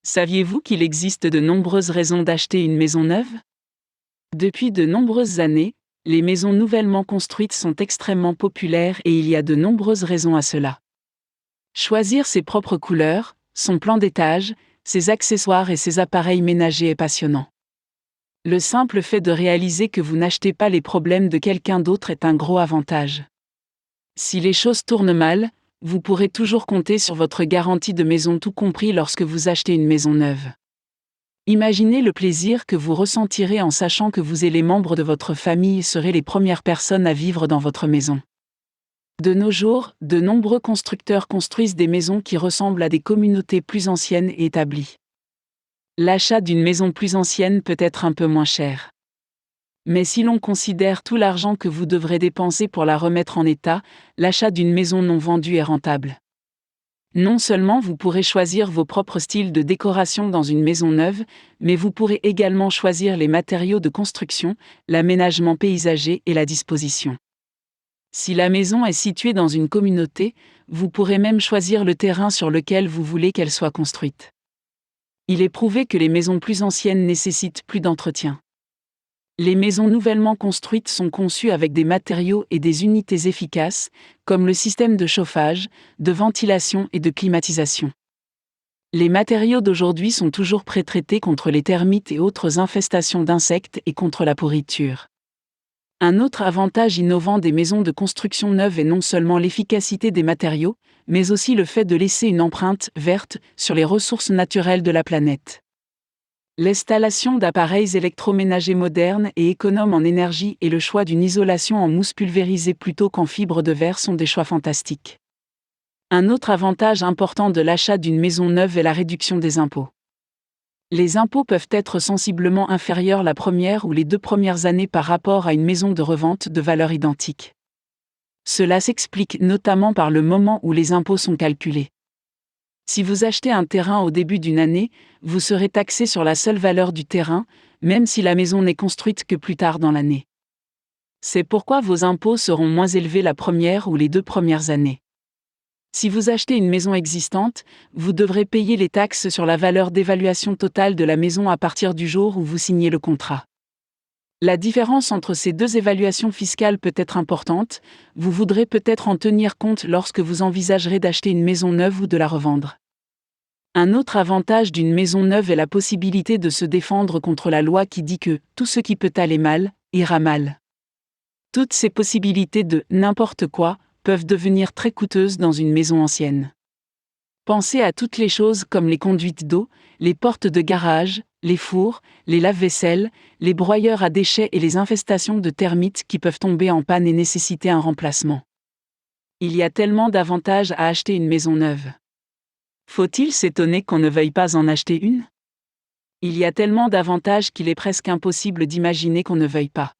Saviez-vous qu'il existe de nombreuses raisons d'acheter une maison neuve? Depuis de nombreuses années, les maisons nouvellement construites sont extrêmement populaires et il y a de nombreuses raisons à cela. Choisir ses propres couleurs, son plan d'étage, ses accessoires et ses appareils ménagers est passionnant. Le simple fait de réaliser que vous n'achetez pas les problèmes de quelqu'un d'autre est un gros avantage. Si les choses tournent mal, vous pourrez toujours compter sur votre garantie de maison, tout compris lorsque vous achetez une maison neuve. Imaginez le plaisir que vous ressentirez en sachant que vous et les membres de votre famille serez les premières personnes à vivre dans votre maison. De nos jours, de nombreux constructeurs construisent des maisons qui ressemblent à des communautés plus anciennes et établies. L'achat d'une maison plus ancienne peut être un peu moins cher. Mais si l'on considère tout l'argent que vous devrez dépenser pour la remettre en état, l'achat d'une maison non vendue est rentable. Non seulement vous pourrez choisir vos propres styles de décoration dans une maison neuve, mais vous pourrez également choisir les matériaux de construction, l'aménagement paysager et la disposition. Si la maison est située dans une communauté, vous pourrez même choisir le terrain sur lequel vous voulez qu'elle soit construite. Il est prouvé que les maisons plus anciennes nécessitent plus d'entretien. Les maisons nouvellement construites sont conçues avec des matériaux et des unités efficaces, comme le système de chauffage, de ventilation et de climatisation. Les matériaux d'aujourd'hui sont toujours pré-traités contre les termites et autres infestations d'insectes et contre la pourriture. Un autre avantage innovant des maisons de construction neuve est non seulement l'efficacité des matériaux, mais aussi le fait de laisser une empreinte verte sur les ressources naturelles de la planète. L'installation d'appareils électroménagers modernes et économes en énergie et le choix d'une isolation en mousse pulvérisée plutôt qu'en fibre de verre sont des choix fantastiques. Un autre avantage important de l'achat d'une maison neuve est la réduction des impôts. Les impôts peuvent être sensiblement inférieurs la première ou les 2 premières années par rapport à une maison de revente de valeur identique. Cela s'explique notamment par le moment où les impôts sont calculés. Si vous achetez un terrain au début d'une année, vous serez taxé sur la seule valeur du terrain, même si la maison n'est construite que plus tard dans l'année. C'est pourquoi vos impôts seront moins élevés la première ou les 2 premières années. Si vous achetez une maison existante, vous devrez payer les taxes sur la valeur d'évaluation totale de la maison à partir du jour où vous signez le contrat. La différence entre ces deux évaluations fiscales peut être importante, vous voudrez peut-être en tenir compte lorsque vous envisagerez d'acheter une maison neuve ou de la revendre. Un autre avantage d'une maison neuve est la possibilité de se défendre contre la loi qui dit que tout ce qui peut aller mal, ira mal. Toutes ces possibilités de n'importe quoi peuvent devenir très coûteuses dans une maison ancienne. Pensez à toutes les choses comme les conduites d'eau, les portes de garage, les fours, les lave-vaisselle, les broyeurs à déchets et les infestations de termites qui peuvent tomber en panne et nécessiter un remplacement. Il y a tellement d'avantages à acheter une maison neuve. Faut-il s'étonner qu'on ne veuille pas en acheter une? Il y a tellement d'avantages qu'il est presque impossible d'imaginer qu'on ne veuille pas.